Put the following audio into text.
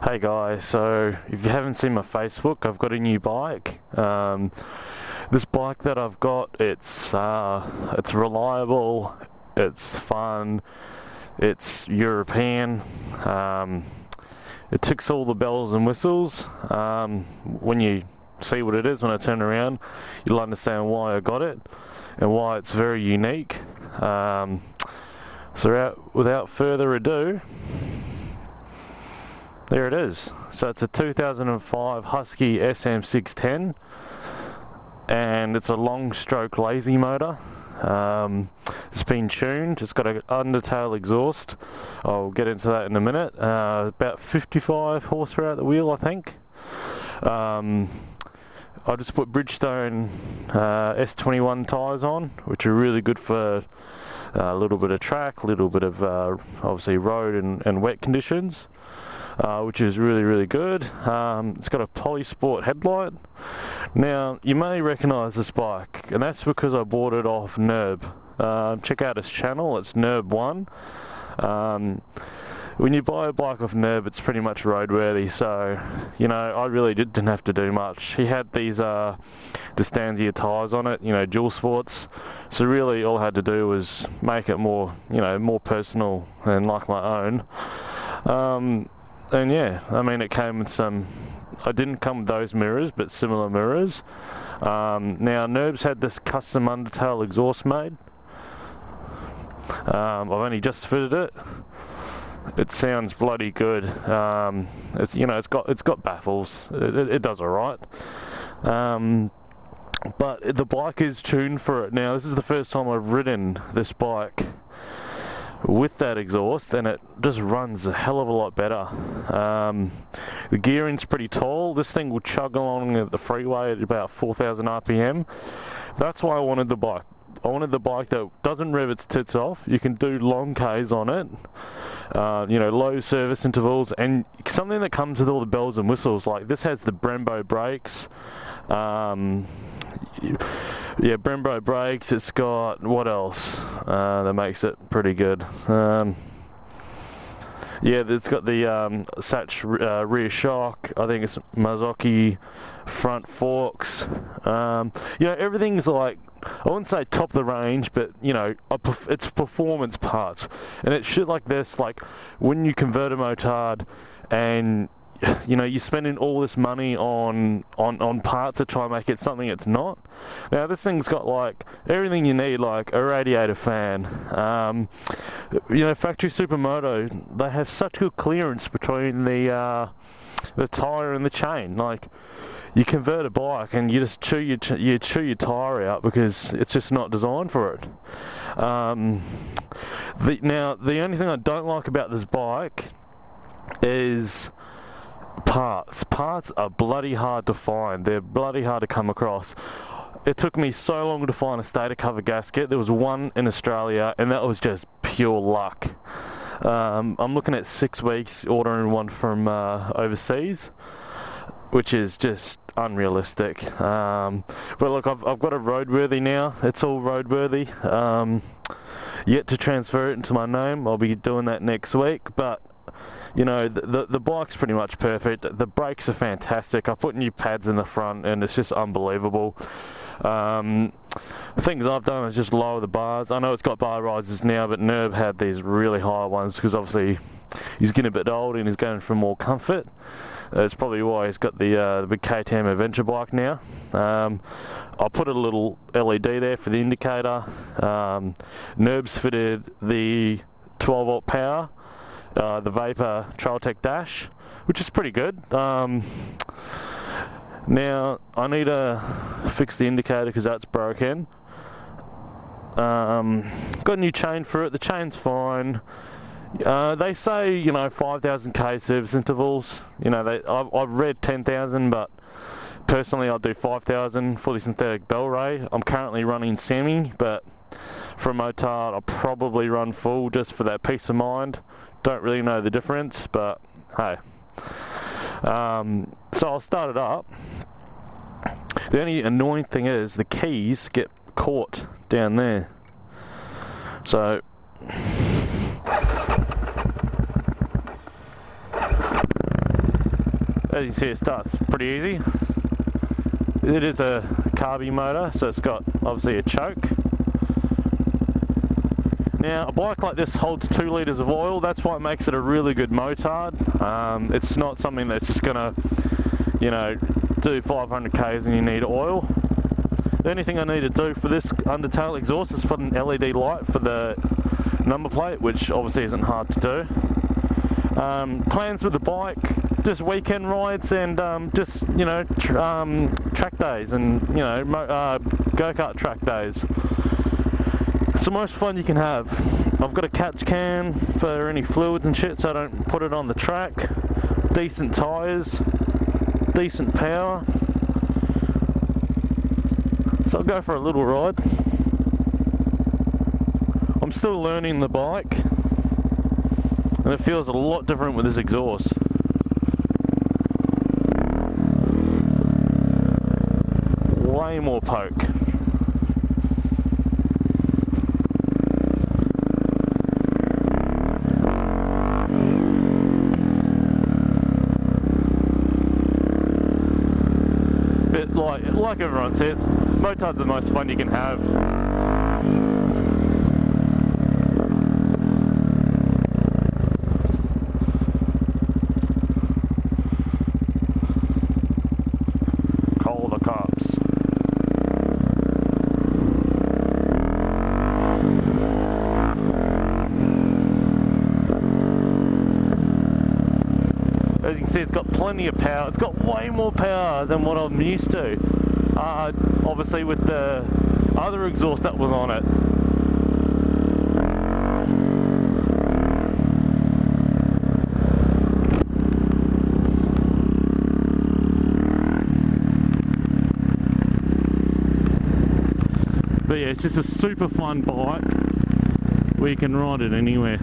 Hey guys, so if you haven't seen my Facebook, I've got a new bike. This bike that I've got, it's reliable, it's fun, it's European. It ticks all the bells and whistles. When you see what it is, when I turn around, you'll understand why I got it and why it's very unique. Without further ado, there it is. So it's a 2005 Husky SM610 and it's a long stroke lazy motor. It's been tuned, it's got an undertail exhaust. I'll get into that in a minute. About 55 horsepower at the wheel, I think. I just put Bridgestone S21 tyres on, which are really good for a little bit of track, a little bit of obviously road and wet conditions. Which is really good. It's got a Polysport headlight. Now you may recognise this bike, and that's because I bought it off Nerb. Check out his channel, it's Nerb1. When you buy a bike off Nerb, it's pretty much roadworthy, so you know, I really didn't have to do much. He had these Distanzia tyres on it, you know, dual sports, so really all I had to do was make it more, you know, more personal and like my own. And yeah, I mean, it came with some, I didn't come with those mirrors, but similar mirrors. Now Nerb's had this custom undertail exhaust made. I've only just fitted it. It sounds bloody good. It's, you know, it's got baffles. It does alright. But the bike is tuned for it. Now this is the first time I've ridden this bike with that exhaust, and it just runs a hell of a lot better. The gearing's pretty tall. This thing will chug along at the freeway at about 4,000 RPM. That's why I wanted the bike. I wanted the bike that doesn't rev its tits off. You can do long Ks on it, you know, low service intervals, and something that comes with all the bells and whistles. Like this has the Brembo brakes. Yeah, Brembo brakes. It's got, what else that makes it pretty good? Yeah, it's got the Satch rear shock. I think it's Marzocchi front forks. You know, everything's like, I wouldn't say top of the range, but you know, it's performance parts. And it's shit like this, like when you convert a motard and you know, you're spending all this money on parts to try and make it something it's not. Now this thing's got like everything you need, like a radiator fan. You know, factory Supermoto, they have such good clearance between the tyre and the chain. Like you convert a bike and you just chew your tyre out because it's just not designed for it. Now the only thing I don't like about this bike is parts are bloody hard to find. They're bloody hard to come across. It took me so long to find a stator cover gasket. There was one in Australia and that was just pure luck. I'm looking at 6 weeks ordering one from overseas, which is just unrealistic. But look, I've got a roadworthy now. It's all roadworthy. Yet to transfer it into my name. I'll be doing that next week, but you know, the bike's pretty much perfect. The brakes are fantastic. I put new pads in the front and it's just unbelievable. Things I've done is just lower the bars. I know it's got bar risers now, but Nerb had these really high ones because obviously he's getting a bit old and he's going for more comfort. That's probably why he's got the big KTM adventure bike now. I'll put a little LED there for the indicator. Nerb's fitted the 12 volt power. The Vapor Trailtech Dash, which is pretty good. Now I need to fix the indicator because that's broken. Got a new chain for it. The chain's fine. They say, you know, 5,000 K service intervals. You know, I've read 10,000, but personally I'll do 5,000 fully synthetic bell ray. I'm currently running semi, but for a motard I'll probably run full just for that peace of mind. Don't really know the difference, but hey. So I'll start it up. The only annoying thing is the keys get caught down there. So As you see, it starts pretty easy. It is a carby motor, so it's got obviously a choke. Now, a bike like this holds 2 litres of oil. That's why it makes it a really good motard. It's not something that's just gonna, you know, do 500 k's and you need oil. The only thing I need to do for this undertail exhaust is put an LED light for the number plate, which obviously isn't hard to do. Plans with the bike, just weekend rides and just, you know, track days and, you know, go-kart track days. It's the most fun you can have. I've got a catch can for any fluids and shit so I don't put it on the track. Decent tyres, decent power. So I'll go for a little ride. I'm still learning the bike and it feels a lot different with this exhaust. Way more poke. But like everyone says, motards are the most fun you can have. Call the cops. As you can see, it's got plenty of power. It's got way more power than what I'm used to. Obviously with the other exhaust that was on it. But yeah, it's just a super fun bike where you can ride it anywhere.